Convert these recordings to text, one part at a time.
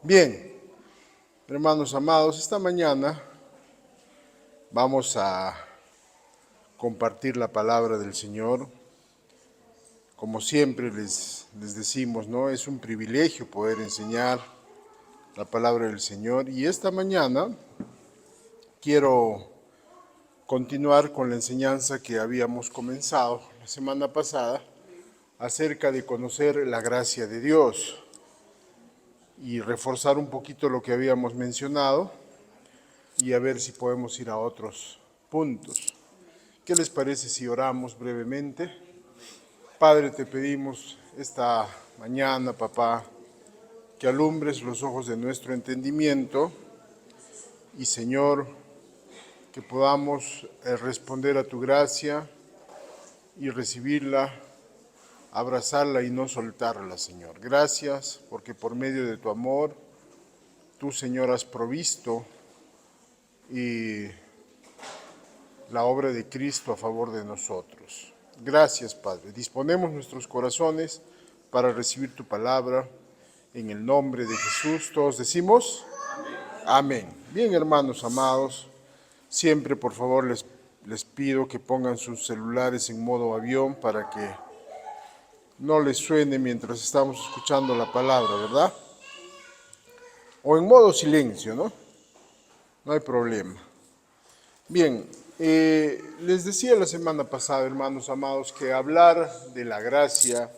Bien, hermanos amados, esta mañana vamos a compartir la palabra del Señor. Como siempre les decimos, ¿no? Es un privilegio poder enseñar la palabra del Señor. Y esta mañana quiero continuar con la enseñanza que habíamos comenzado la semana pasada acerca de conocer la gracia de Dios y reforzar un poquito lo que habíamos mencionado y a ver si podemos ir a otros puntos. ¿Qué les parece si oramos brevemente? Padre, te pedimos esta mañana, papá, que alumbres los ojos de nuestro entendimiento y, Señor, que podamos responder a tu gracia y recibirla, abrazarla y no soltarla, Señor. Gracias porque por medio de tu amor, tú, Señor, has provisto y la obra de Cristo a favor de nosotros. Gracias, Padre. Disponemos nuestros corazones para recibir tu palabra. En el nombre de Jesús, todos decimos amén. Bien, hermanos amados, siempre por favor les pido que pongan sus celulares en modo avión para que no les suene mientras estamos escuchando la palabra, ¿verdad? O en modo silencio, ¿no? No hay problema. Bien, les decía la semana pasada, hermanos amados, que hablar de la gracia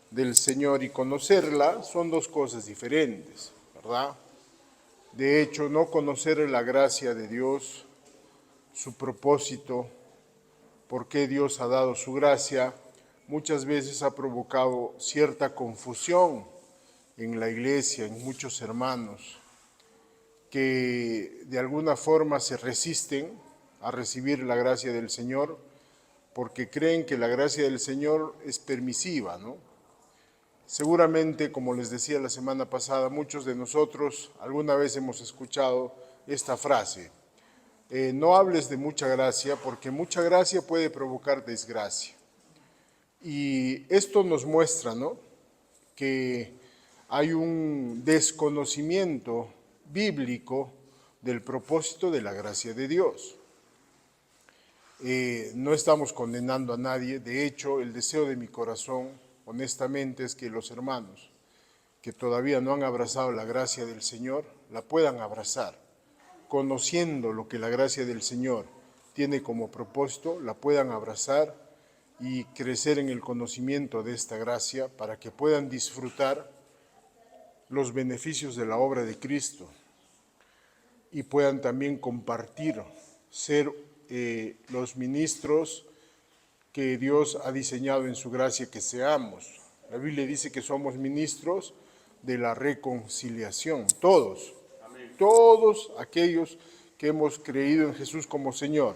del Señor y conocerla son dos cosas diferentes, ¿verdad? De hecho, no conocer la gracia de Dios, su propósito, por qué Dios ha dado su gracia, muchas veces ha provocado cierta confusión en la iglesia, en muchos hermanos, que de alguna forma se resisten a recibir la gracia del Señor porque creen que la gracia del Señor es permisiva, ¿no? Seguramente, como les decía la semana pasada, muchos de nosotros alguna vez hemos escuchado esta frase: no hables de mucha gracia porque mucha gracia puede provocar desgracia. Y esto nos muestra, ¿no?, que hay un desconocimiento bíblico del propósito de la gracia de Dios. No estamos condenando a nadie. De hecho, el deseo de mi corazón, honestamente, es que los hermanos que todavía no han abrazado la gracia del Señor, la puedan abrazar, conociendo lo que la gracia del Señor tiene como propósito, la puedan abrazar y crecer en el conocimiento de esta gracia para que puedan disfrutar los beneficios de la obra de Cristo y puedan también compartir, ser los ministros que Dios ha diseñado en su gracia que seamos. La Biblia dice que somos ministros de la reconciliación, todos, todos aquellos que hemos creído en Jesús como Señor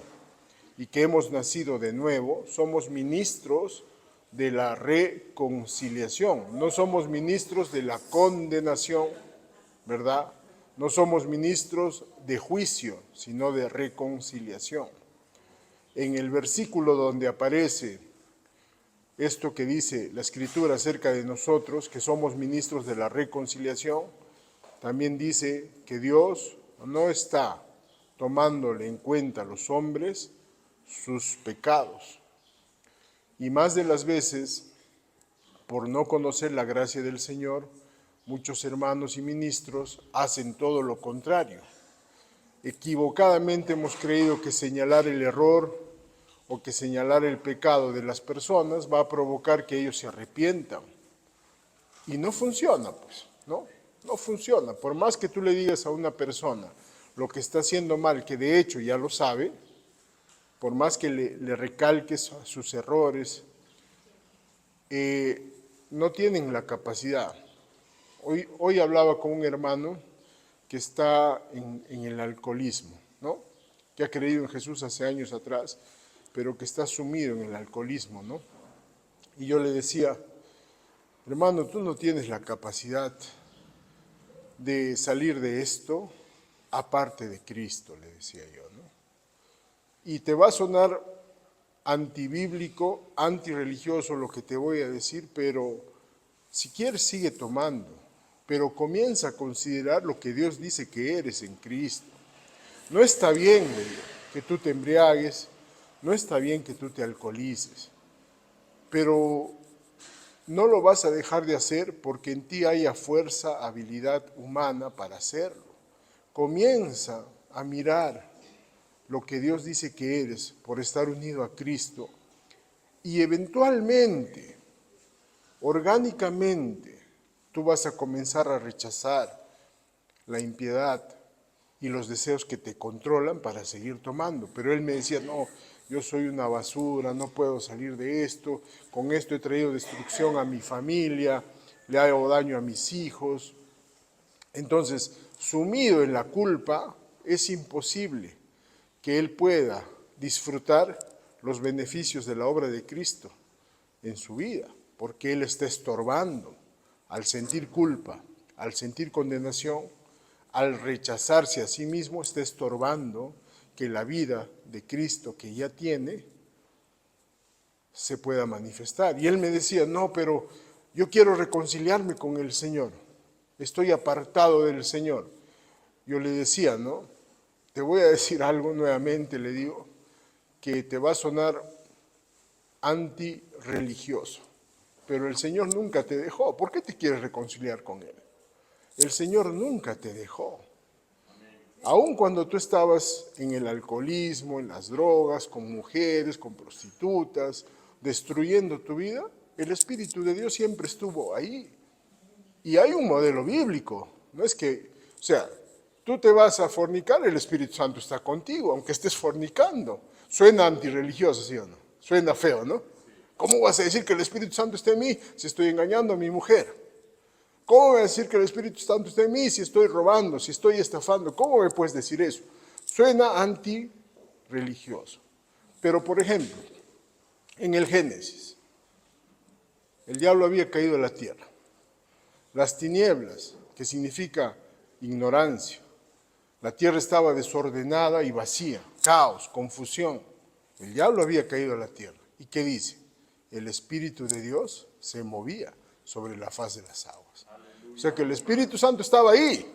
y que hemos nacido de nuevo, somos ministros de la reconciliación. No somos ministros de la condenación, ¿verdad? No somos ministros de juicio, sino de reconciliación. En el versículo donde aparece esto que dice la Escritura acerca de nosotros, que somos ministros de la reconciliación, también dice que Dios no está tomándole en cuenta a los hombres sus pecados. Y más de las veces, por no conocer la gracia del Señor, muchos hermanos y ministros hacen todo lo contrario. Equivocadamente hemos creído que señalar el error o que señalar el pecado de las personas va a provocar que ellos se arrepientan. Y no funciona, pues, ¿no? No funciona. Por más que tú le digas a una persona lo que está haciendo mal, que de hecho ya lo sabe, por más que le recalques sus errores, no tienen la capacidad. Hoy hablaba con un hermano que está en el alcoholismo, ¿no?, que ha creído en Jesús hace años atrás, pero que está sumido en el alcoholismo, ¿no? Y yo le decía: hermano, tú no tienes la capacidad de salir de esto aparte de Cristo, le decía yo, ¿no? Y te va a sonar antibíblico, antirreligioso lo que te voy a decir, pero si quieres sigue tomando, pero comienza a considerar lo que Dios dice que eres en Cristo. No está bien, le digo, que tú te embriagues, no está bien que tú te alcoholices, pero no lo vas a dejar de hacer porque en ti haya fuerza, habilidad humana para hacerlo. Comienza a mirar lo que Dios dice que eres por estar unido a Cristo y eventualmente, orgánicamente, tú vas a comenzar a rechazar la impiedad y los deseos que te controlan para seguir tomando. Pero él me decía, no, yo soy una basura, no puedo salir de esto, con esto he traído destrucción a mi familia, le hago daño a mis hijos. Entonces, sumido en la culpa, es imposible que él pueda disfrutar los beneficios de la obra de Cristo en su vida, porque él está estorbando al sentir culpa, al sentir condenación, al rechazarse a sí mismo, está estorbando que la vida de Cristo que ya tiene se pueda manifestar. Y él me decía, no, pero yo quiero reconciliarme con el Señor, estoy apartado del Señor. Yo le decía, no, te voy a decir algo nuevamente, le digo, que te va a sonar antirreligioso, pero el Señor nunca te dejó. ¿Por qué te quieres reconciliar con Él? El Señor nunca te dejó. Aun cuando tú estabas en el alcoholismo, en las drogas, con mujeres, con prostitutas, destruyendo tu vida, el Espíritu de Dios siempre estuvo ahí. Y hay un modelo bíblico. No es que, o sea, tú te vas a fornicar, el Espíritu Santo está contigo, aunque estés fornicando. Suena antirreligioso, ¿sí o no? Suena feo, ¿no? ¿Cómo vas a decir que el Espíritu Santo está en mí si estoy engañando a mi mujer? ¿Cómo voy a decir que el Espíritu Santo está en mí si estoy robando, si estoy estafando? ¿Cómo me puedes decir eso? Suena antirreligioso. Pero, por ejemplo, en el Génesis, el diablo había caído a la tierra. Las tinieblas, que significa ignorancia. La tierra estaba desordenada y vacía, caos, confusión. El diablo había caído a la tierra. ¿Y qué dice? El Espíritu de Dios se movía sobre la faz de las aguas. O sea que el Espíritu Santo estaba ahí.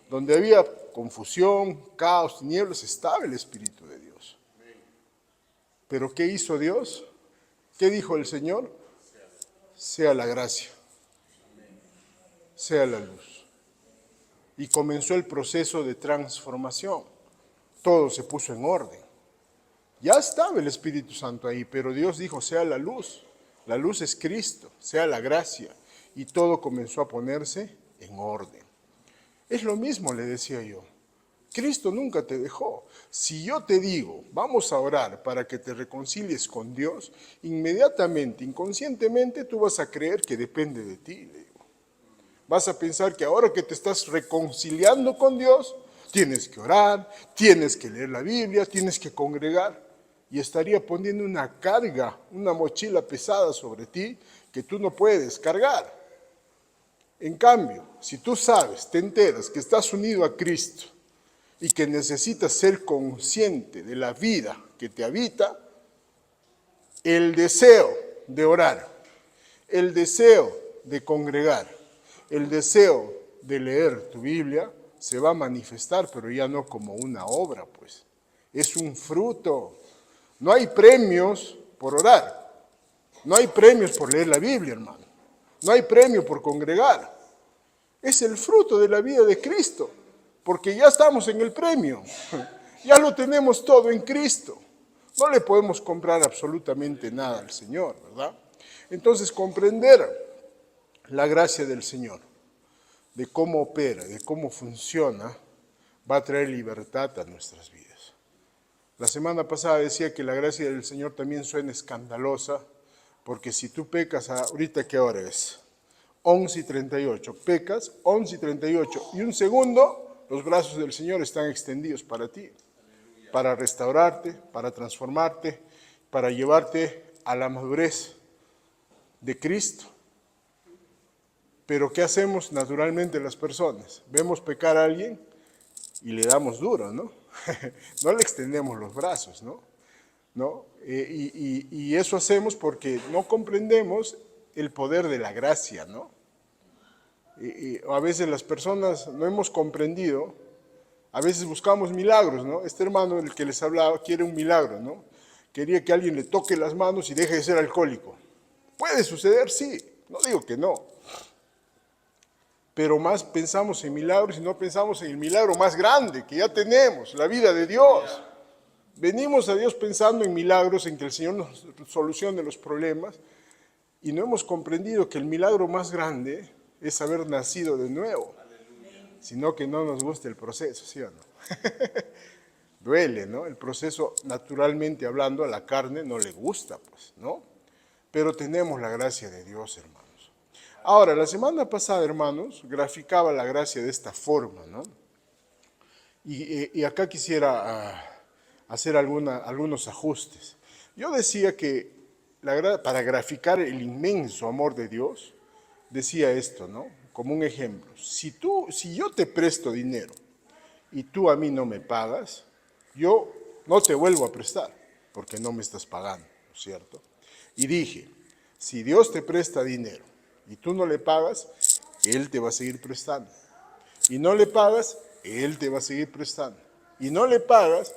Donde había confusión, caos, tinieblas, estaba el Espíritu de Dios. ¿Pero qué hizo Dios? ¿Qué dijo el Señor? Sea la gracia, sea la luz. Y comenzó el proceso de transformación. Todo se puso en orden. Ya estaba el Espíritu Santo ahí, pero Dios dijo, sea la luz. La luz es Cristo, sea la gracia. Y todo comenzó a ponerse en orden. Es lo mismo, le decía yo. Cristo nunca te dejó. Si yo te digo, vamos a orar para que te reconcilies con Dios, inmediatamente, inconscientemente, tú vas a creer que depende de ti, le digo. Vas a pensar que ahora que te estás reconciliando con Dios, tienes que orar, tienes que leer la Biblia, tienes que congregar. Y estaría poniendo una carga, una mochila pesada sobre ti que tú no puedes cargar. En cambio, si tú sabes, te enteras que estás unido a Cristo y que necesitas ser consciente de la vida que te habita, el deseo de orar, el deseo de congregar, el deseo de leer tu Biblia se va a manifestar, pero ya no como una obra, pues. Es un fruto. No hay premios por orar. No hay premios por leer la Biblia, hermano. No hay premio por congregar. Es el fruto de la vida de Cristo, porque ya estamos en el premio. Ya lo tenemos todo en Cristo. No le podemos comprar absolutamente nada al Señor, ¿verdad? Entonces, comprender la gracia del Señor, de cómo opera, de cómo funciona, va a traer libertad a nuestras vidas. La semana pasada decía que la gracia del Señor también suena escandalosa, porque si tú pecas, ahorita ¿qué hora es? 11:38, pecas, 11:38, y un segundo, los brazos del Señor están extendidos para ti, para restaurarte, para transformarte, para llevarte a la madurez de Cristo. Pero ¿qué hacemos naturalmente las personas? Vemos pecar a alguien y le damos duro, ¿no? No le extendemos los brazos, ¿no? Y eso hacemos porque no comprendemos el poder de la gracia, ¿no? A veces las personas no hemos comprendido, a veces buscamos milagros, ¿no? Este hermano, el que les hablaba, quiere un milagro, ¿no? Quería que alguien le toque las manos y deje de ser alcohólico. ¿Puede suceder? Sí, no digo que no. Pero más pensamos en milagros y no pensamos en el milagro más grande que ya tenemos, la vida de Dios. Venimos a Dios pensando en milagros, en que el Señor nos solucione los problemas, y no hemos comprendido que el milagro más grande es haber nacido de nuevo, sino que no nos gusta el proceso, ¿sí o no? Duele, ¿no? El proceso, naturalmente hablando, a la carne no le gusta, pues, ¿no? Pero tenemos la gracia de Dios, hermanos. Ahora, la semana pasada, hermanos, graficaba la gracia de esta forma, ¿no? Y acá quisiera hacer algunos ajustes. Yo decía que para graficar el inmenso amor de Dios, decía esto, ¿no? Como un ejemplo. Si yo te presto dinero y tú a mí no me pagas, yo no te vuelvo a prestar, porque no me estás pagando, ¿no es cierto? Y dije, si Dios te presta dinero y tú no le pagas, Él te va a seguir prestando. Y no le pagas, Él te va a seguir prestando. Y no le pagas,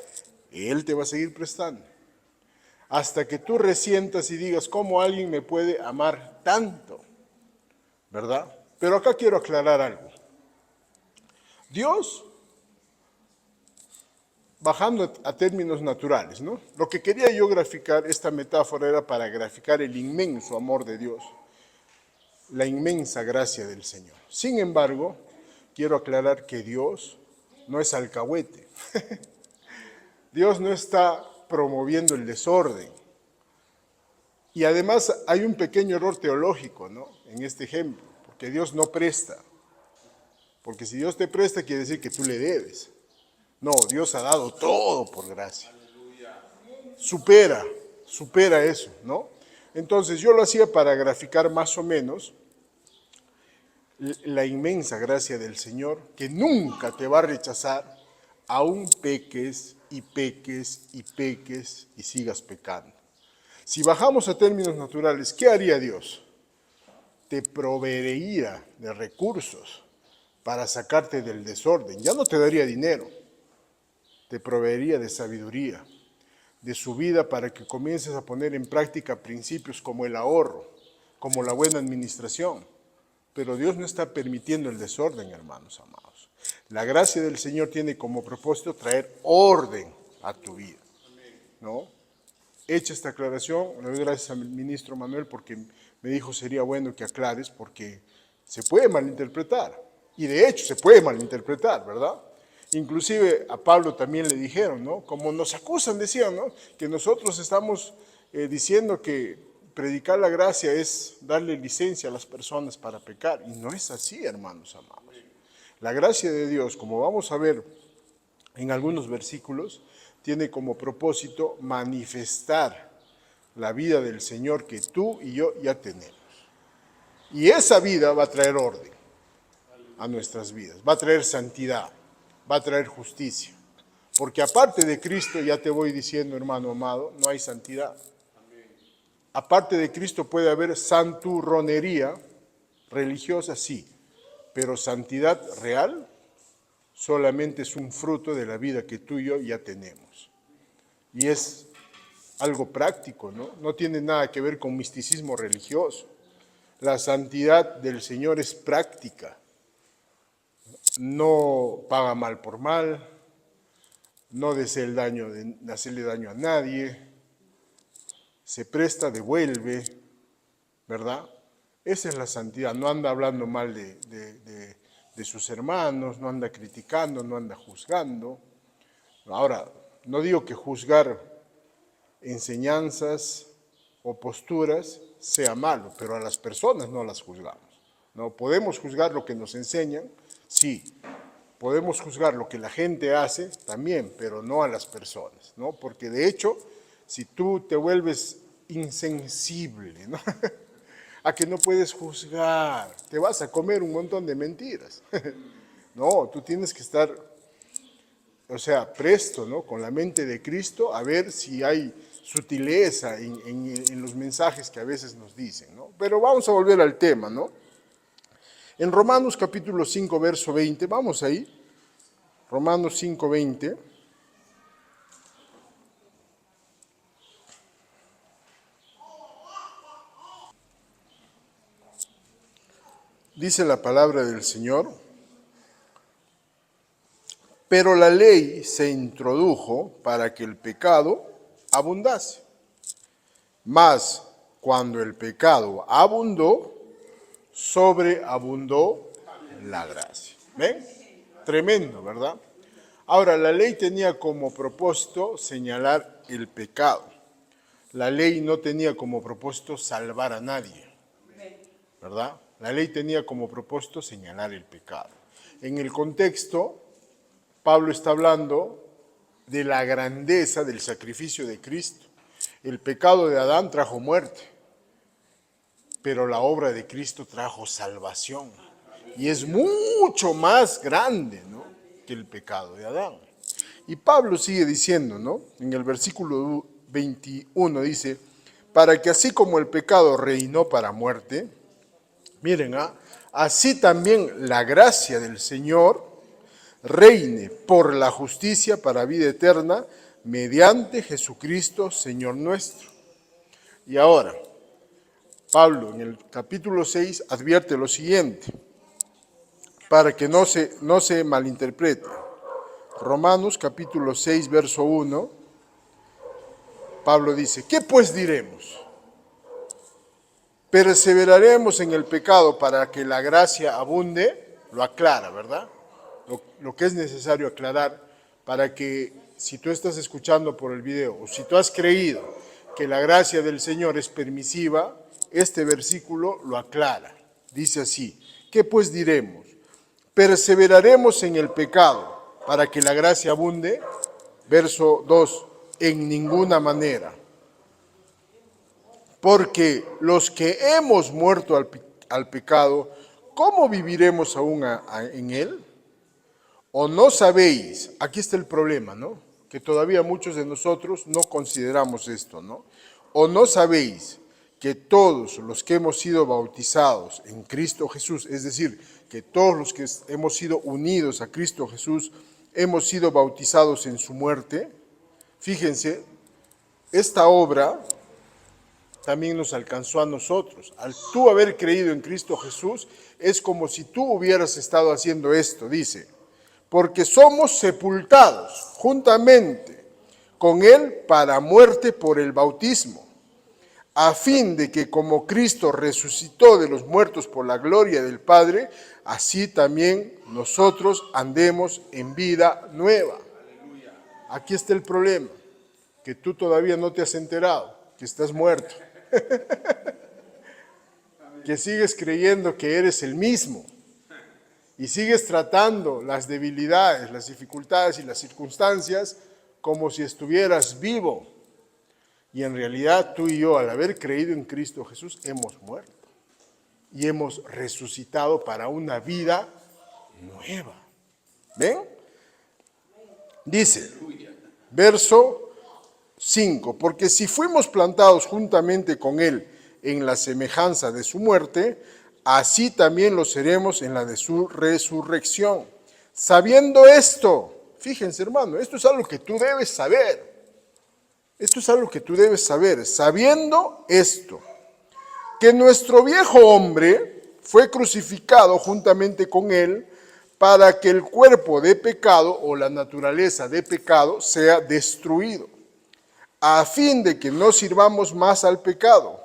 Él te va a seguir prestando. Hasta que tú resientas y digas, ¿cómo alguien me puede amar tanto? ¿Verdad? Pero acá quiero aclarar algo. Dios, bajando a términos naturales, ¿no? Lo que quería yo graficar, esta metáfora era para graficar el inmenso amor de Dios, la inmensa gracia del Señor. Sin embargo, quiero aclarar que Dios no es alcahuete. Dios no está promoviendo el desorden. Y además hay un pequeño error teológico, ¿no? En este ejemplo, porque Dios no presta. Porque si Dios te presta, quiere decir que tú le debes. No, Dios ha dado todo por gracia. Supera eso, ¿no? Entonces yo lo hacía para graficar más o menos la inmensa gracia del Señor, que nunca te va a rechazar, aún peques y peques y peques y sigas pecando. Si bajamos a términos naturales, ¿qué haría Dios? Te proveería de recursos para sacarte del desorden. Ya no te daría dinero, te proveería de sabiduría, de su vida para que comiences a poner en práctica principios como el ahorro, como la buena administración. Pero Dios no está permitiendo el desorden, hermanos amados. La gracia del Señor tiene como propósito traer orden a tu vida, ¿no? Hecha esta aclaración, le doy gracias al ministro Manuel porque me dijo sería bueno que aclares porque se puede malinterpretar. Y de hecho se puede malinterpretar, ¿verdad? Inclusive a Pablo también le dijeron, ¿no? Como nos acusan, decían, ¿no? Que nosotros estamos diciendo que predicar la gracia es darle licencia a las personas para pecar. Y no es así, hermanos amados. La gracia de Dios, como vamos a ver en algunos versículos, tiene como propósito manifestar la vida del Señor que tú y yo ya tenemos. Y esa vida va a traer orden a nuestras vidas, va a traer santidad, va a traer justicia. Porque aparte de Cristo, ya te voy diciendo, hermano amado, no hay santidad. Aparte de Cristo puede haber santurronería religiosa, sí, pero santidad real solamente es un fruto de la vida que tú y yo ya tenemos. Y es algo práctico, ¿no? No tiene nada que ver con misticismo religioso. La santidad del Señor es práctica. No paga mal por mal, no desea hacerle daño a nadie, se presta, devuelve, ¿verdad? Esa es la santidad, no anda hablando mal de sus hermanos, no anda criticando, no anda juzgando. Ahora, no digo que juzgar enseñanzas o posturas sea malo, pero a las personas no las juzgamos. No podemos juzgar lo que nos enseñan, sí. Podemos juzgar lo que la gente hace también, pero no a las personas, ¿no? Porque de hecho, si tú te vuelves insensible, ¿no? A que no puedes juzgar, te vas a comer un montón de mentiras. No, tú tienes que estar, o sea, presto, ¿no? Con la mente de Cristo a ver si hay sutileza en los mensajes que a veces nos dicen, ¿no? Pero vamos a volver al tema, ¿no? En Romanos capítulo 5, verso 20, vamos ahí. Romanos 5, 20. Dice la palabra del Señor: pero la ley se introdujo para que el pecado abundase. Mas cuando el pecado abundó, sobreabundó la gracia. ¿Ven? Tremendo, ¿verdad? Ahora, la ley tenía como propósito señalar el pecado. La ley no tenía como propósito salvar a nadie, ¿verdad? La ley tenía como propósito señalar el pecado. En el contexto, Pablo está hablando de la grandeza del sacrificio de Cristo. El pecado de Adán trajo muerte, pero la obra de Cristo trajo salvación. Y es mucho más grande, ¿no?, que el pecado de Adán. Y Pablo sigue diciendo, ¿no?, en el versículo 21 dice: para que así como el pecado reinó para muerte, miren, así también la gracia del Señor reine por la justicia para vida eterna mediante Jesucristo, Señor nuestro. Y ahora, Pablo en el capítulo 6 advierte lo siguiente, para que no se malinterprete. Romanos capítulo 6, verso 1, Pablo dice: ¿qué pues diremos? ¿Perseveraremos en el pecado para que la gracia abunde? Lo aclara, ¿verdad? Lo que es necesario aclarar para que, si tú estás escuchando por el video o si tú has creído que la gracia del Señor es permisiva, este versículo lo aclara. Dice así: ¿qué pues diremos? ¿Perseveraremos en el pecado para que la gracia abunde? Verso 2, en ninguna manera. Porque los que hemos muerto al pecado, ¿cómo viviremos aún en él? ¿O no sabéis? Aquí está el problema, ¿no?, que todavía muchos de nosotros no consideramos esto, ¿no? ¿O no sabéis que todos los que hemos sido bautizados en Cristo Jesús, es decir, que todos los que hemos sido unidos a Cristo Jesús, hemos sido bautizados en su muerte? Fíjense, esta obra también nos alcanzó a nosotros. Al tú haber creído en Cristo Jesús, es como si tú hubieras estado haciendo esto, dice: porque somos sepultados juntamente con Él para muerte por el bautismo, a fin de que como Cristo resucitó de los muertos por la gloria del Padre, así también nosotros andemos en vida nueva. Aquí está el problema, que tú todavía no te has enterado, que estás muerto, que sigues creyendo que eres el mismo. Y sigues tratando las debilidades, las dificultades y las circunstancias como si estuvieras vivo. Y en realidad tú y yo, al haber creído en Cristo Jesús, hemos muerto. Y hemos resucitado para una vida nueva. ¿Ven? Dice, verso 5, porque si fuimos plantados juntamente con Él en la semejanza de su muerte, así también lo seremos en la de su resurrección. Sabiendo esto, fíjense, hermano, esto es algo que tú debes saber. Esto es algo que tú debes saber. Sabiendo esto, que nuestro viejo hombre fue crucificado juntamente con Él para que el cuerpo de pecado o la naturaleza de pecado sea destruido, a fin de que no sirvamos más al pecado,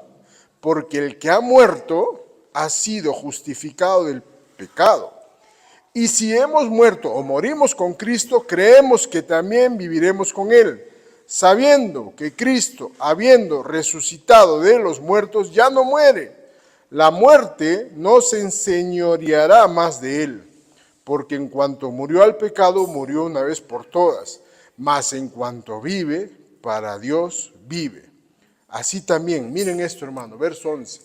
porque el que ha muerto ha sido justificado del pecado. Y si hemos muerto o morimos con Cristo, creemos que también viviremos con Él, sabiendo que Cristo, habiendo resucitado de los muertos, ya no muere. La muerte no se enseñoreará más de Él, porque en cuanto murió al pecado, murió una vez por todas, mas en cuanto vive, para Dios vive. Así también, miren esto, hermano, verso 11.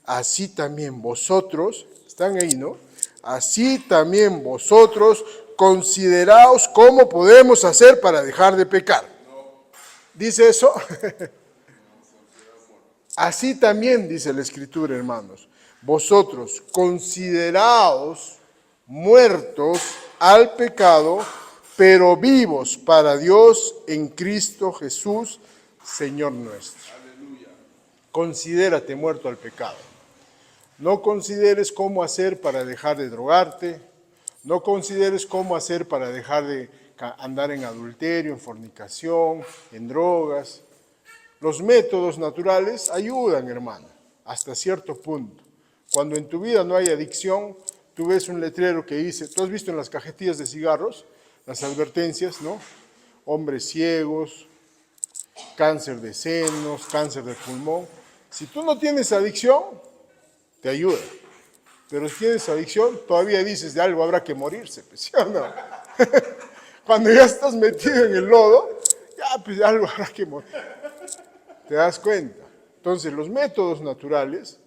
Así también vosotros, están ahí, ¿no? Así también vosotros consideraos cómo podemos hacer para dejar de pecar. ¿Dice eso? Así también dice la Escritura, hermanos. vosotros consideraos muertos al pecado, pero vivos para Dios en Cristo Jesús, Señor nuestro. Considérate muerto al pecado. No consideres cómo hacer para dejar de drogarte, no consideres cómo hacer para dejar de andar en adulterio, en fornicación, en drogas. Los métodos naturales ayudan, hermano, hasta cierto punto. Cuando en tu vida no hay adicción, tú ves un letrero que dice, tú has visto en las cajetillas de cigarros, las advertencias, ¿no? Hombres ciegos, cáncer de senos, cáncer de pulmón. Si tú no tienes adicción, te ayuda. Pero si tienes adicción, todavía dices, de algo habrá que morirse, pues, ¿sí o no? Cuando ya estás metido en el lodo, ya pues de algo habrá que morir. ¿Te das cuenta? Entonces, los métodos naturales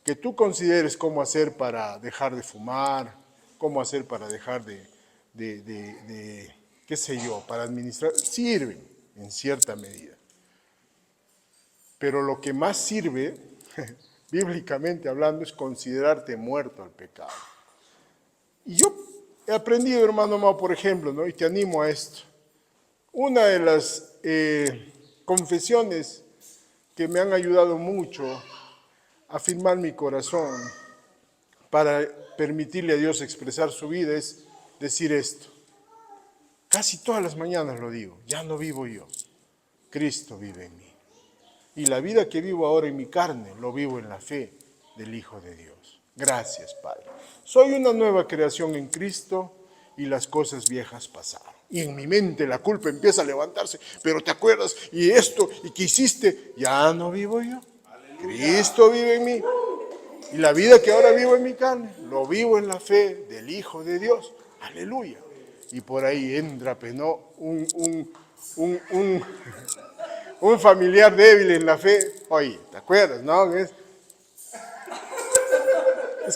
que tú consideres cómo hacer para dejar de fumar, cómo hacer para dejar qué sé yo, para administrar, sirven en cierta medida. Pero lo que más sirve, bíblicamente hablando, es considerarte muerto al pecado. Y yo he aprendido, hermano amado, por ejemplo, ¿no? Y te animo a esto. Una de las confesiones que me han ayudado mucho a afirmar mi corazón para permitirle a Dios expresar su vida es decir esto. Casi todas las mañanas lo digo, ya no vivo yo, Cristo vive en mí. Y la vida que vivo ahora en mi carne, lo vivo en la fe del Hijo de Dios. Gracias, Padre. Soy una nueva creación en Cristo y las cosas viejas pasaron. Y en mi mente la culpa empieza a levantarse, pero te acuerdas, y esto, y que hiciste, ya no vivo yo. Cristo vive en mí. Y la vida que ahora vivo en mi carne, lo vivo en la fe del Hijo de Dios. Aleluya. Y por ahí entra, ¿no? Un familiar débil en la fe. Oye, ¿te acuerdas, no? Es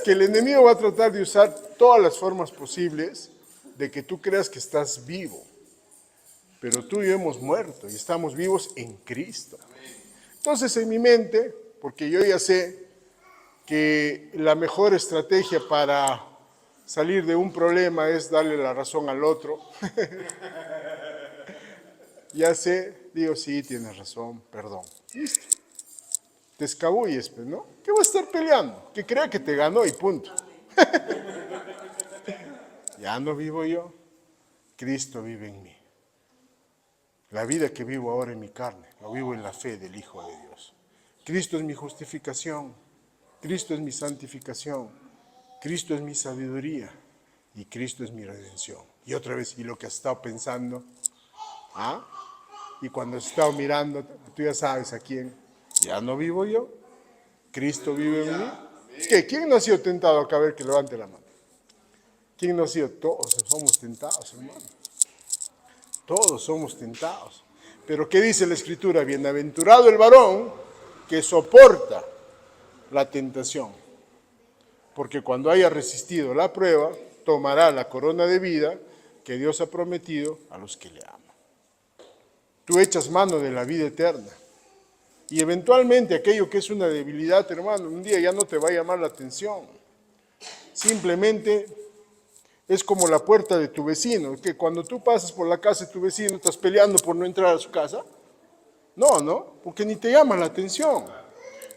que el enemigo va a tratar de usar todas las formas posibles de que tú creas que estás vivo. Pero tú y yo hemos muerto y estamos vivos en Cristo. Entonces en mi mente, porque yo ya sé que la mejor estrategia para salir de un problema es darle la razón al otro. Ya sé, digo, sí, tienes razón, perdón. Listo. Te escabulles, pues, ¿no? ¿Qué va a estar peleando? Que crea que te ganó y punto. Ya no vivo yo, Cristo vive en mí. La vida que vivo ahora en mi carne, lo vivo en la fe del Hijo de Dios. Cristo es mi justificación, Cristo es mi santificación, Cristo es mi sabiduría y Cristo es mi redención. Y otra vez, y lo que has estado pensando, ¿ah? Y cuando has estado mirando, tú ya sabes a quién. Ya no vivo yo, Cristo vive en mí. ¿Qué? ¿Quién no ha sido tentado acá? A ver, que levante la mano. ¿Quién no ha sido? Todos somos tentados, hermano. Todos somos tentados. Pero ¿qué dice la Escritura? Bienaventurado el varón que soporta la tentación. Porque cuando haya resistido la prueba, tomará la corona de vida que Dios ha prometido a los que le aman. Tú echas mano de la vida eterna. Y eventualmente aquello que es una debilidad, hermano, un día ya no te va a llamar la atención. Simplemente es como la puerta de tu vecino, que cuando tú pasas por la casa de tu vecino, ¿estás peleando por no entrar a su casa? No, porque ni te llama la atención.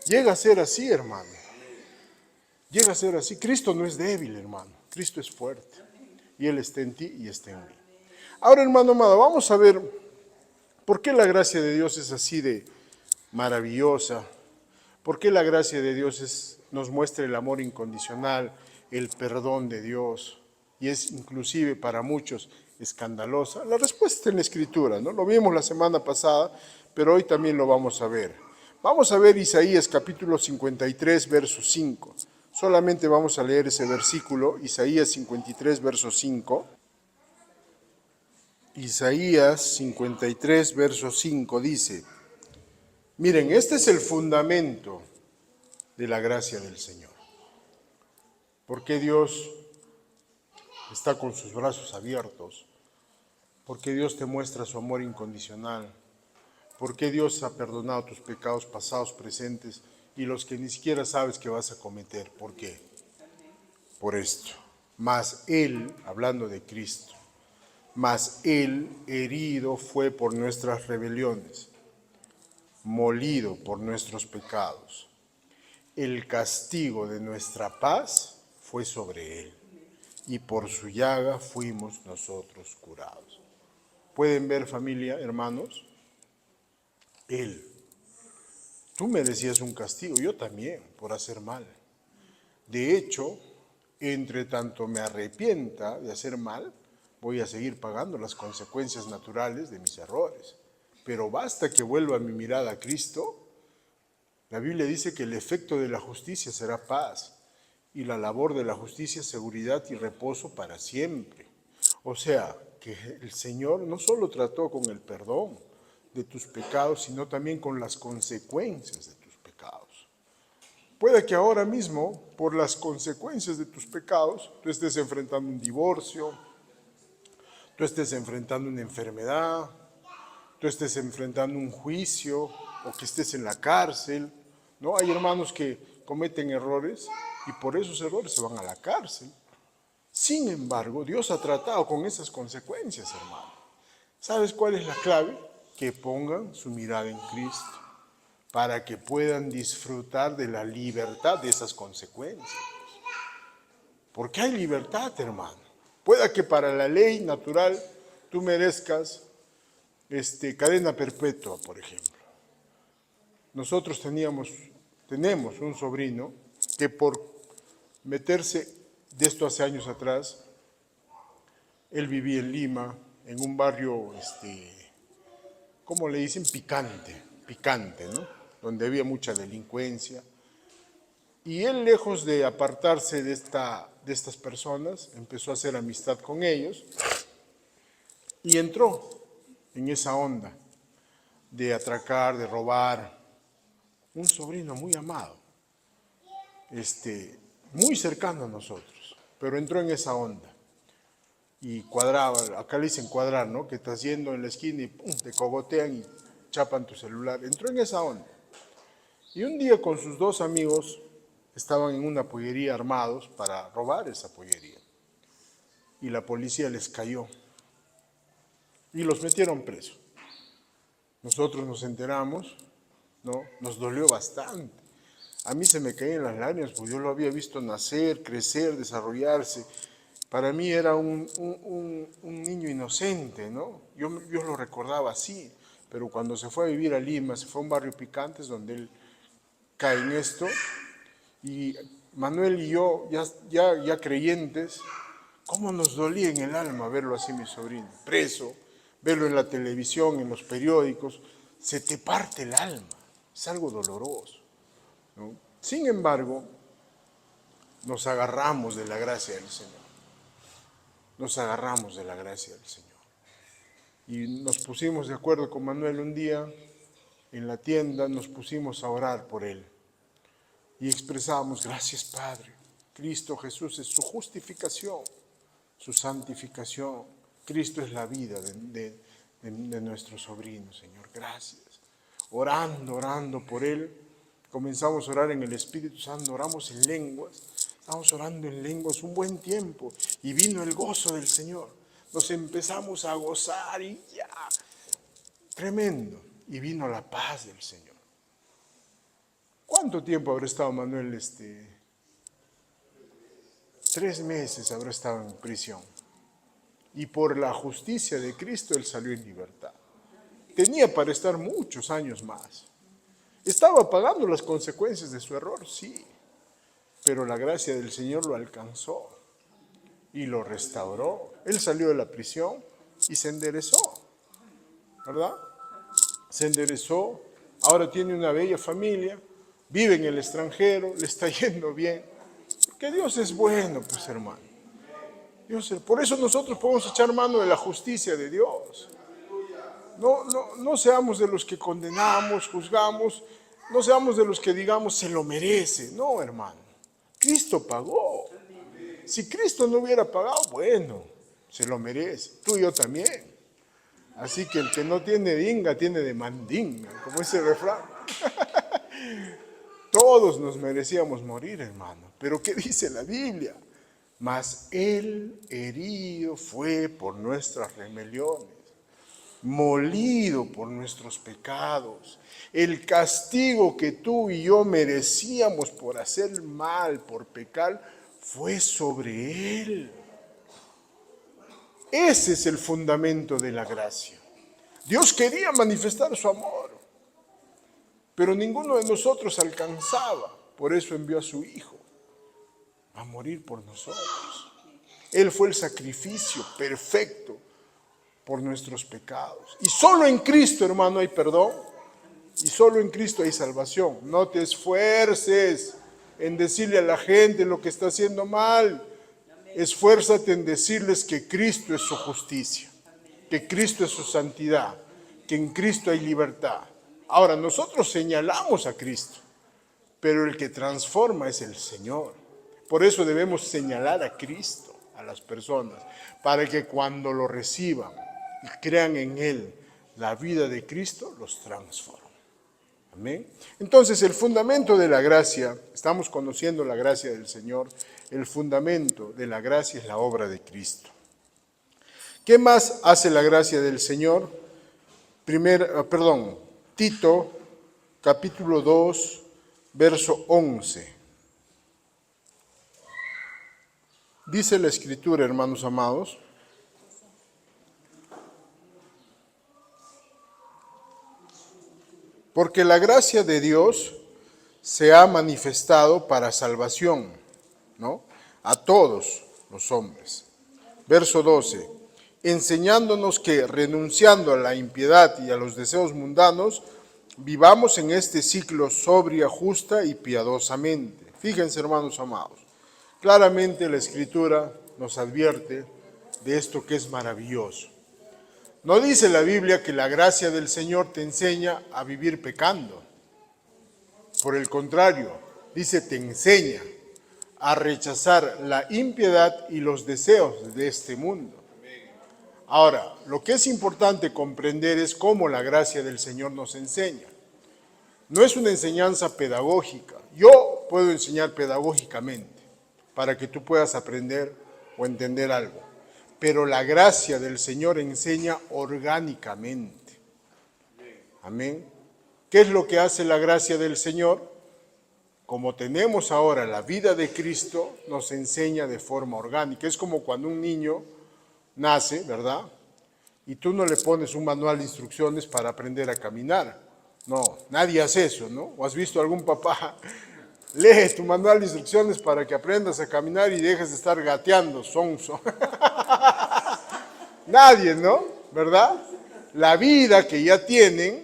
Llega a ser así, hermano. Llega a ser así. Cristo no es débil, hermano. Cristo es fuerte. Y Él está en ti y está en mí. Ahora, hermano amado, vamos a ver por qué la gracia de Dios es así de maravillosa. ¿Por qué la gracia de Dios nos muestra el amor incondicional, el perdón de Dios? Y es inclusive para muchos escandalosa. La respuesta está en la Escritura, ¿no? Lo vimos la semana pasada, pero hoy también lo vamos a ver. Vamos a ver Isaías capítulo 53, verso 5. Solamente vamos a leer ese versículo, Isaías 53, verso 5. Isaías 53, verso 5 dice: miren, este es el fundamento de la gracia del Señor. ¿Por qué Dios está con sus brazos abiertos? ¿Por qué Dios te muestra su amor incondicional? ¿Por qué Dios ha perdonado tus pecados pasados, presentes y los que ni siquiera sabes que vas a cometer. ¿Por qué? Por esto. Mas Él, hablando de Cristo, mas Él herido fue por nuestras rebeliones, molido por nuestros pecados. El castigo de nuestra paz fue sobre Él, y por su llaga fuimos nosotros curados. ¿Pueden ver, familia, hermanos? Él. Tú merecías un castigo, yo también, por hacer mal. De hecho, entre tanto me arrepienta de hacer mal, voy a seguir pagando las consecuencias naturales de mis errores. Pero basta que vuelva mi mirada a Cristo. La Biblia dice que el efecto de la justicia será paz y la labor de la justicia seguridad y reposo para siempre. O sea, que el Señor no solo trató con el perdón de tus pecados, sino también con las consecuencias de tus pecados. Puede que ahora mismo, por las consecuencias de tus pecados, tú estés enfrentando un divorcio, tú estés enfrentando una enfermedad, tú estés enfrentando un juicio o que estés en la cárcel, ¿no? Hay hermanos que cometen errores y por esos errores se van a la cárcel. Sin embargo, Dios ha tratado con esas consecuencias, hermano. ¿Sabes cuál es la clave? Que pongan su mirada en Cristo para que puedan disfrutar de la libertad de esas consecuencias. Porque hay libertad, hermano. Pueda que para la ley natural tú merezcas cadena perpetua, por ejemplo. Nosotros tenemos un sobrino que por meterse, de esto hace años atrás, él vivía en Lima, en un barrio, ¿cómo le dicen? Picante, ¿no? Donde había mucha delincuencia. Y él, lejos de apartarse de estas personas, empezó a hacer amistad con ellos y entró en esa onda de atracar, de robar. Un sobrino muy amado, muy cercano a nosotros, pero entró en esa onda y cuadraba, acá le dicen cuadrar, ¿no? Que estás yendo en la esquina y ¡pum!, te cogotean y chapan tu celular. Entró en esa onda. Y un día con sus dos amigos estaban en una pollería armados para robar esa pollería. Y la policía les cayó y los metieron presos. Nosotros nos enteramos, ¿no? Nos dolió bastante. A mí se me caían las lágrimas porque yo lo había visto nacer, crecer, desarrollarse. Para mí era un niño inocente, ¿no? Yo lo recordaba así, pero cuando se fue a vivir a Lima, se fue a un barrio picante, es donde él cae en esto, y Manuel y yo, ya creyentes, cómo nos dolía en el alma verlo así, mi sobrino, preso, verlo en la televisión, en los periódicos, se te parte el alma, es algo doloroso, ¿no? Sin embargo, nos agarramos de la gracia del Señor. Nos agarramos de la gracia del Señor. Y nos pusimos de acuerdo con Manuel un día en la tienda, nos pusimos a orar por él. Y expresábamos, gracias Padre, Cristo Jesús es su justificación, su santificación. Cristo es la vida de nuestro sobrino, Señor, gracias. Orando por él, comenzamos a orar en el Espíritu Santo, oramos en lenguas. Estábamos orando en lenguas un buen tiempo y vino el gozo del Señor. Nos empezamos a gozar y ya, tremendo. Y vino la paz del Señor. ¿Cuánto tiempo habrá estado Manuel? 3 meses habrá estado en prisión. Y por la justicia de Cristo él salió en libertad. Tenía para estar muchos años más. ¿Estaba pagando las consecuencias de su error? Sí. Pero la gracia del Señor lo alcanzó y lo restauró. Él salió de la prisión y se enderezó, ¿verdad? Se enderezó, ahora tiene una bella familia, vive en el extranjero, le está yendo bien. Porque Dios es bueno, pues hermano. Por eso nosotros podemos echar mano de la justicia de Dios. No seamos de los que condenamos, juzgamos, no seamos de los que digamos se lo merece. No, hermano. Cristo pagó. Si Cristo no hubiera pagado, bueno, se lo merece. Tú y yo también. Así que el que no tiene dinga, tiene de mandinga, como ese refrán. Todos nos merecíamos morir, hermano. Pero ¿qué dice la Biblia? Mas Él herido fue por nuestras rebeliones, molido por nuestros pecados. El castigo que tú y yo merecíamos por hacer mal, por pecar, fue sobre Él. Ese es el fundamento de la gracia. Dios quería manifestar su amor, pero ninguno de nosotros alcanzaba. Por eso envió a su Hijo a morir por nosotros. Él fue el sacrificio perfecto por nuestros pecados. Y solo en Cristo, hermano, hay perdón. Y solo en Cristo hay salvación. No te esfuerces en decirle a la gente lo que está haciendo mal. Esfuérzate en decirles que Cristo es su justicia, que Cristo es su santidad, que en Cristo hay libertad. Ahora, nosotros señalamos a Cristo, pero el que transforma es el Señor. Por eso debemos señalar a Cristo a las personas, para que cuando lo reciban y crean en Él, la vida de Cristo los transforme. Amén. Entonces, el fundamento de la gracia, estamos conociendo la gracia del Señor, el fundamento de la gracia es la obra de Cristo. ¿Qué más hace la gracia del Señor? Tito, capítulo 2, verso 11. Dice la Escritura, hermanos amados, porque la gracia de Dios se ha manifestado para salvación, ¿no?, a todos los hombres. Verso 12, enseñándonos que renunciando a la impiedad y a los deseos mundanos, vivamos en este ciclo sobria, justa y piadosamente. Fíjense, hermanos amados, claramente la Escritura nos advierte de esto que es maravilloso. No dice la Biblia que la gracia del Señor te enseña a vivir pecando. Por el contrario, dice te enseña a rechazar la impiedad y los deseos de este mundo. Ahora, lo que es importante comprender es cómo la gracia del Señor nos enseña. No es una enseñanza pedagógica. Yo puedo enseñar pedagógicamente para que tú puedas aprender o entender algo. Pero la gracia del Señor enseña orgánicamente. Amén. ¿Qué es lo que hace la gracia del Señor? Como tenemos ahora la vida de Cristo, nos enseña de forma orgánica. Es como cuando un niño nace, ¿verdad? Y tú no le pones un manual de instrucciones para aprender a caminar. No, nadie hace eso, ¿no? ¿O has visto algún papá? Lee tu manual de instrucciones para que aprendas a caminar y dejes de estar gateando, sonso. Nadie, ¿no? ¿Verdad? La vida que ya tienen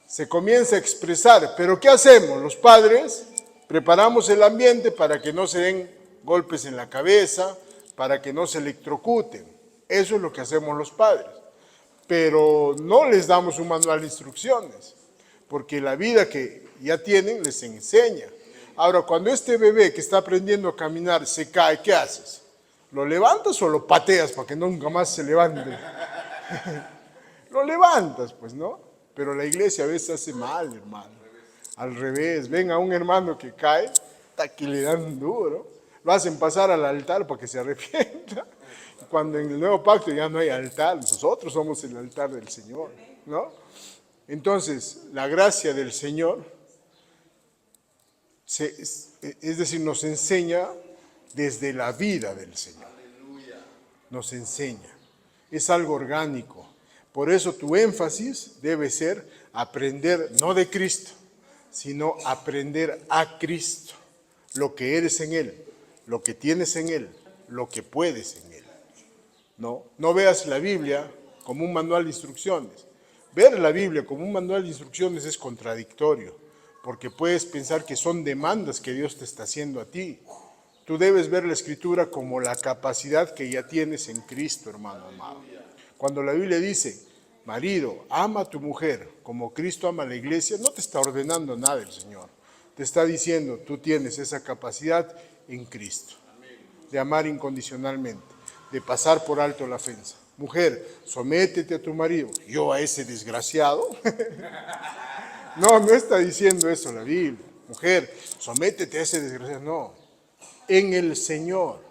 se comienza a expresar. Pero ¿qué hacemos? Los padres preparamos el ambiente para que no se den golpes en la cabeza, para que no se electrocuten. Eso es lo que hacemos los padres. Pero no les damos un manual de instrucciones, porque la vida que ya tienen les enseña. Ahora, cuando este bebé que está aprendiendo a caminar se cae, ¿qué haces? ¿Lo levantas o lo pateas para que nunca más se levante? Lo levantas, pues, ¿no? Pero la iglesia a veces hace mal, hermano. Al revés, ven a un hermano que cae, que le dan duro, lo hacen pasar al altar para que se arrepienta. Cuando en el nuevo pacto ya no hay altar, nosotros somos el altar del Señor, ¿no? Entonces, la gracia del Señor, es decir, nos enseña desde la vida del Señor. Nos enseña. Es algo orgánico. Por eso tu énfasis debe ser aprender no de Cristo, sino aprender a Cristo. Lo que eres en Él, lo que tienes en Él, lo que puedes en Él. No veas la Biblia como un manual de instrucciones. Ver la Biblia como un manual de instrucciones es contradictorio, porque puedes pensar que son demandas que Dios te está haciendo a ti. Tú debes ver la Escritura como la capacidad que ya tienes en Cristo, hermano amado. Cuando la Biblia dice, marido, ama a tu mujer como Cristo ama a la iglesia, no te está ordenando nada el Señor. Te está diciendo, tú tienes esa capacidad en Cristo, de amar incondicionalmente, de pasar por alto la ofensa. Mujer, sométete a tu marido. Yo a ese desgraciado. No está diciendo eso la Biblia. mujer, sométete a ese desgraciado. No, en el Señor.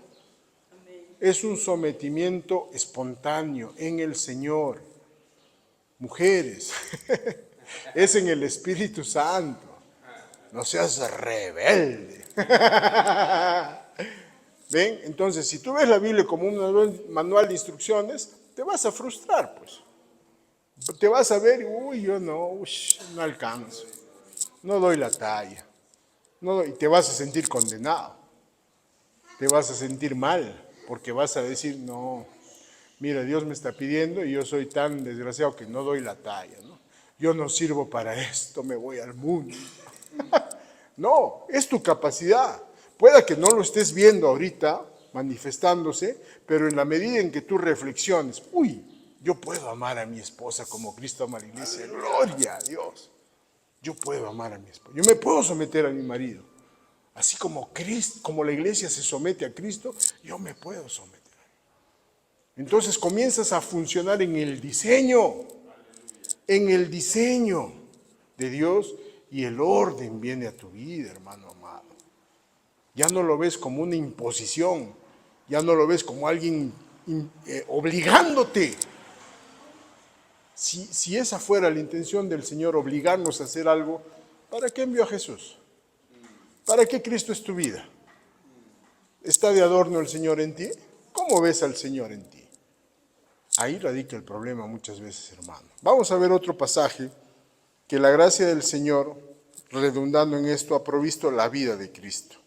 Es un sometimiento espontáneo en el Señor. Mujeres, es en el Espíritu Santo. No seas rebelde. ¿Ven? Entonces, si tú ves la Biblia como un manual de instrucciones, te vas a frustrar, pues. Te vas a ver, yo no alcanzo. No doy la talla. Y te vas a sentir condenado. Te vas a sentir mal, porque vas a decir, no, mira, Dios me está pidiendo y yo soy tan desgraciado que no doy la talla, ¿no? Yo no sirvo para esto, me voy al mundo. No, es tu capacidad. Pueda que no lo estés viendo ahorita manifestándose, pero en la medida en que tú reflexiones, yo puedo amar a mi esposa como Cristo ama a la iglesia, gloria a Dios. Yo puedo amar a mi esposa, yo me puedo someter a mi marido. Así como la iglesia se somete a Cristo, yo me puedo someter. Entonces comienzas a funcionar en el diseño de Dios, y el orden viene a tu vida, hermano amado. Ya no lo ves como una imposición, ya no lo ves como alguien obligándote. Si esa fuera la intención del Señor, obligarnos a hacer algo, ¿para qué envió a Jesús? ¿Para qué Cristo es tu vida? ¿Está de adorno el Señor en ti? ¿Cómo ves al Señor en ti? Ahí radica el problema muchas veces, hermano. Vamos a ver otro pasaje, que la gracia del Señor, redundando en esto, ha provisto la vida de Cristo.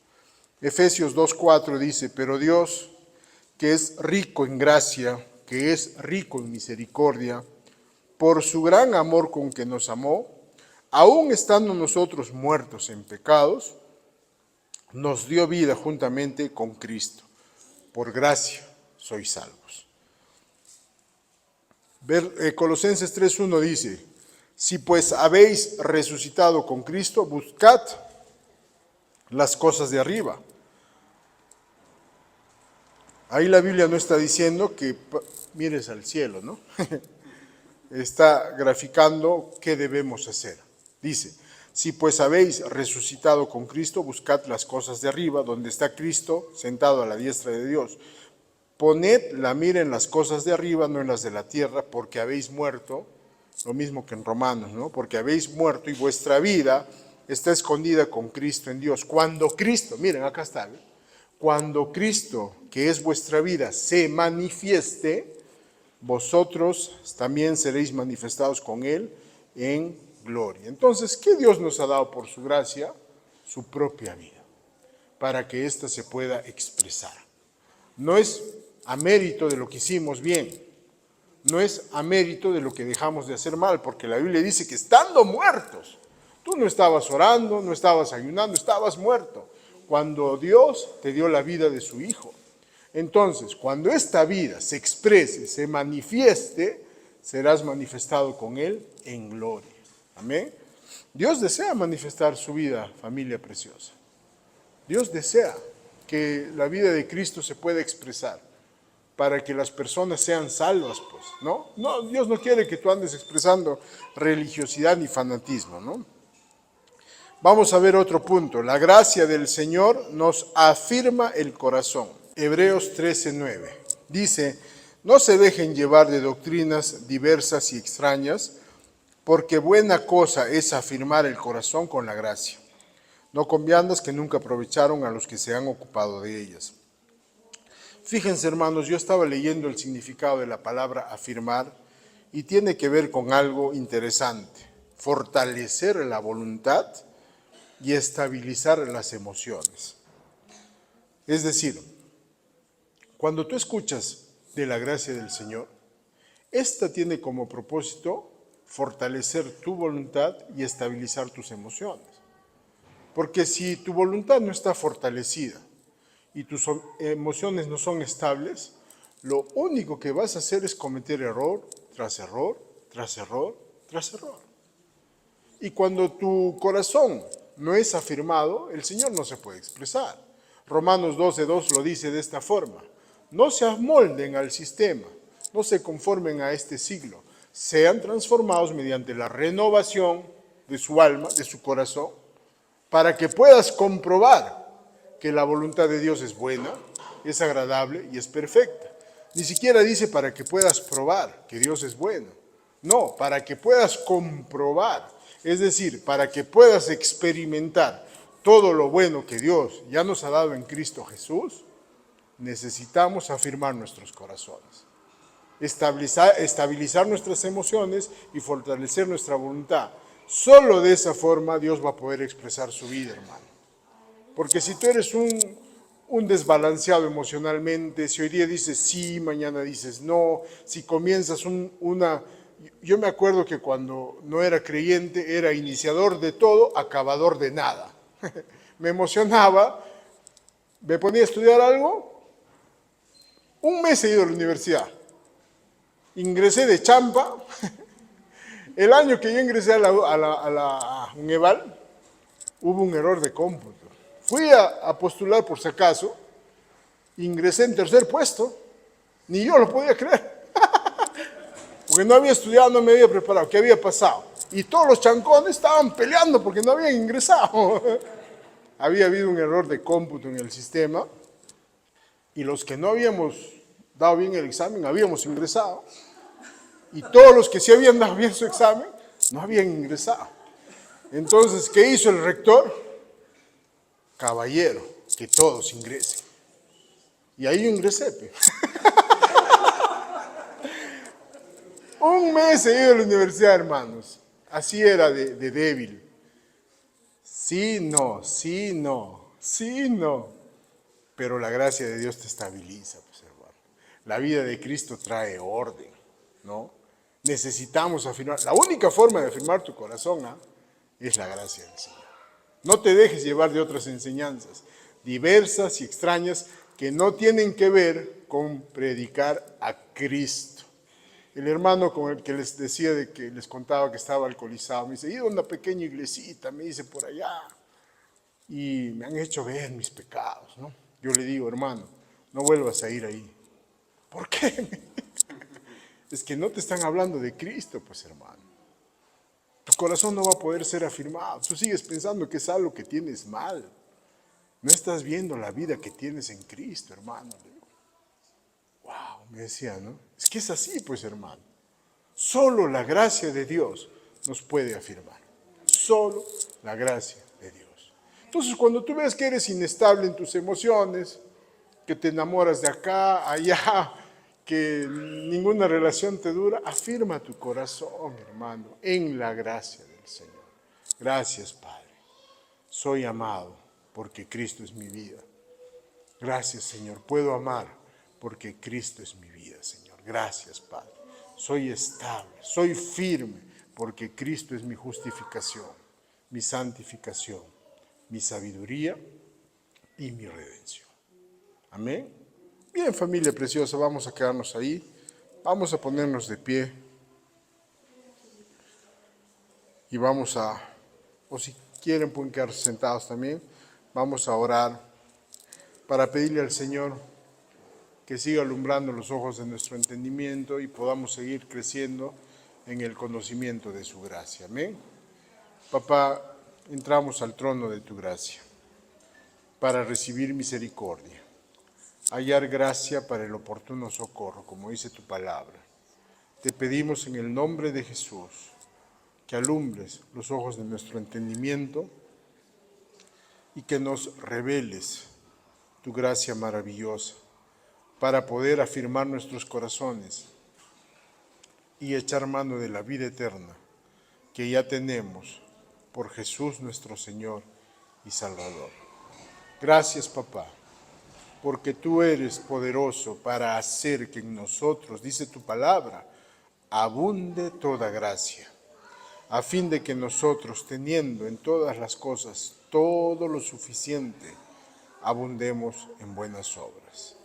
Efesios 2:4 dice, pero Dios, que es rico en gracia, que es rico en misericordia, por su gran amor con que nos amó, aun estando nosotros muertos en pecados, nos dio vida juntamente con Cristo. Por gracia sois salvos. Colosenses 3:1 dice, si pues habéis resucitado con Cristo, buscad las cosas de arriba. Ahí la Biblia no está diciendo que mires al cielo, ¿no? Está graficando qué debemos hacer. Dice, si pues habéis resucitado con Cristo, buscad las cosas de arriba, donde está Cristo sentado a la diestra de Dios. Poned la mira en las cosas de arriba, no en las de la tierra, porque habéis muerto, lo mismo que en Romanos, ¿no? Porque habéis muerto y vuestra vida está escondida con Cristo en Dios. Cuando Cristo, miren, acá está, ¿eh? Cuando Cristo, que es vuestra vida, se manifieste, vosotros también seréis manifestados con Él en gloria. Entonces, ¿qué Dios nos ha dado por su gracia? Su propia vida, para que ésta se pueda expresar. No es a mérito de lo que hicimos bien, no es a mérito de lo que dejamos de hacer mal, porque la Biblia dice que estando muertos, tú no estabas orando, no estabas ayunando, estabas muerto, cuando Dios te dio la vida de su Hijo. Entonces, cuando esta vida se exprese, se manifieste, serás manifestado con Él en gloria. Amén. Dios desea manifestar su vida, familia preciosa. Dios desea que la vida de Cristo se pueda expresar para que las personas sean salvas, pues, ¿no? No, Dios no quiere que tú andes expresando religiosidad ni fanatismo, ¿no? Vamos a ver otro punto. La gracia del Señor nos afirma el corazón. Hebreos 13:9. Dice, no se dejen llevar de doctrinas diversas y extrañas, porque buena cosa es afirmar el corazón con la gracia, no con viandas que nunca aprovecharon a los que se han ocupado de ellas. Fíjense, hermanos, yo estaba leyendo el significado de la palabra afirmar y tiene que ver con algo interesante: fortalecer la voluntad y estabilizar las emociones. Es decir, cuando tú escuchas de la gracia del Señor, esta tiene como propósito fortalecer tu voluntad y estabilizar tus emociones. Porque si tu voluntad no está fortalecida y tus emociones no son estables, lo único que vas a hacer es cometer error tras error, tras error, tras error. Y cuando tu corazón no es afirmado, el Señor no se puede expresar. Romanos 12:2 lo dice de esta forma: no se amolden al sistema, no se conformen a este siglo, sean transformados mediante la renovación de su alma, de su corazón, para que puedas comprobar que la voluntad de Dios es buena, es agradable y es perfecta. Ni siquiera dice para que puedas probar que Dios es bueno. No, para que puedas comprobar. Es decir, para que puedas experimentar todo lo bueno que Dios ya nos ha dado en Cristo Jesús, necesitamos afirmar nuestros corazones, estabilizar nuestras emociones y fortalecer nuestra voluntad. Solo de esa forma Dios va a poder expresar su vida, hermano. Porque si tú eres un desbalanceado emocionalmente, si hoy día dices sí, mañana dices no, si comienzas una... Yo me acuerdo que cuando no era creyente era iniciador de todo, acabador de nada. Me emocionaba, me ponía a estudiar algo, un mes he ido a la universidad, ingresé de champa, el año que yo ingresé a UNEVAL, hubo un error de cómputo. Fui a postular por si acaso, ingresé en tercer puesto, ni yo lo podía creer, porque no había estudiado, no me había preparado, ¿qué había pasado? Y todos los chancones estaban peleando porque no habían ingresado. Había habido un error de cómputo en el sistema y los que no habíamos dado bien el examen habíamos ingresado. Y todos los que sí habían dado bien su examen no habían ingresado. Entonces, ¿qué hizo el rector? Caballero, que todos ingresen. Y ahí yo ingresé. Un mes he ido a la universidad, hermanos. Así era de débil. Sí, no, sí, no, sí, no. Pero la gracia de Dios te estabiliza, pues, hermano. La vida de Cristo trae orden, ¿no? Necesitamos afirmar. La única forma de afirmar tu corazón es la gracia del Señor. No te dejes llevar de otras enseñanzas diversas y extrañas que no tienen que ver con predicar a Cristo. El hermano con el que les decía, de que les contaba que estaba alcoholizado, me dice, he ido a una pequeña iglesita, me dice, por allá, y me han hecho ver mis pecados, ¿no? Yo le digo, hermano, no vuelvas a ir ahí. ¿Por qué? Es que no te están hablando de Cristo, pues, hermano. Tu corazón no va a poder ser afirmado. Tú sigues pensando que es algo que tienes mal. No estás viendo la vida que tienes en Cristo, hermano. Wow, me decía, ¿no? Es que es así, pues, hermano. Solo la gracia de Dios nos puede afirmar. Solo la gracia de Dios. Entonces, cuando tú ves que eres inestable en tus emociones, que te enamoras de acá, allá, que ninguna relación te dura, afirma tu corazón, hermano, en la gracia del Señor. Gracias, Padre. Soy amado porque Cristo es mi vida. Gracias, Señor. Puedo amar porque Cristo es mi vida, Señor. Gracias, Padre. Soy estable, soy firme porque Cristo es mi justificación, mi santificación, mi sabiduría y mi redención. Amén. Bien, familia preciosa, vamos a quedarnos ahí. Vamos a ponernos de pie. Y vamos a, o si quieren pueden quedarse sentados también. Vamos a orar para pedirle al Señor que siga alumbrando los ojos de nuestro entendimiento y podamos seguir creciendo en el conocimiento de su gracia. Amén. Papá, entramos al trono de tu gracia para recibir misericordia, hallar gracia para el oportuno socorro, como dice tu palabra. Te pedimos en el nombre de Jesús que alumbres los ojos de nuestro entendimiento y que nos reveles tu gracia maravillosa para poder afirmar nuestros corazones y echar mano de la vida eterna que ya tenemos por Jesús nuestro Señor y Salvador. Gracias, papá, porque tú eres poderoso para hacer que en nosotros, dice tu palabra, abunde toda gracia, a fin de que nosotros, teniendo en todas las cosas todo lo suficiente, abundemos en buenas obras.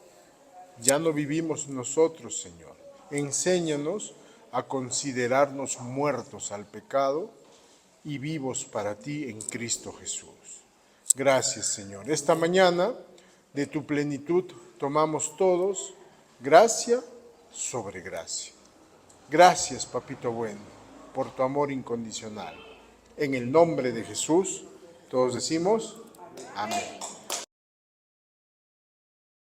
Ya no vivimos nosotros, Señor. Enséñanos a considerarnos muertos al pecado y vivos para ti en Cristo Jesús. Gracias, Señor. Esta mañana, de tu plenitud, tomamos todos gracia sobre gracia. Gracias, Papito bueno, por tu amor incondicional. En el nombre de Jesús Todos decimos amén.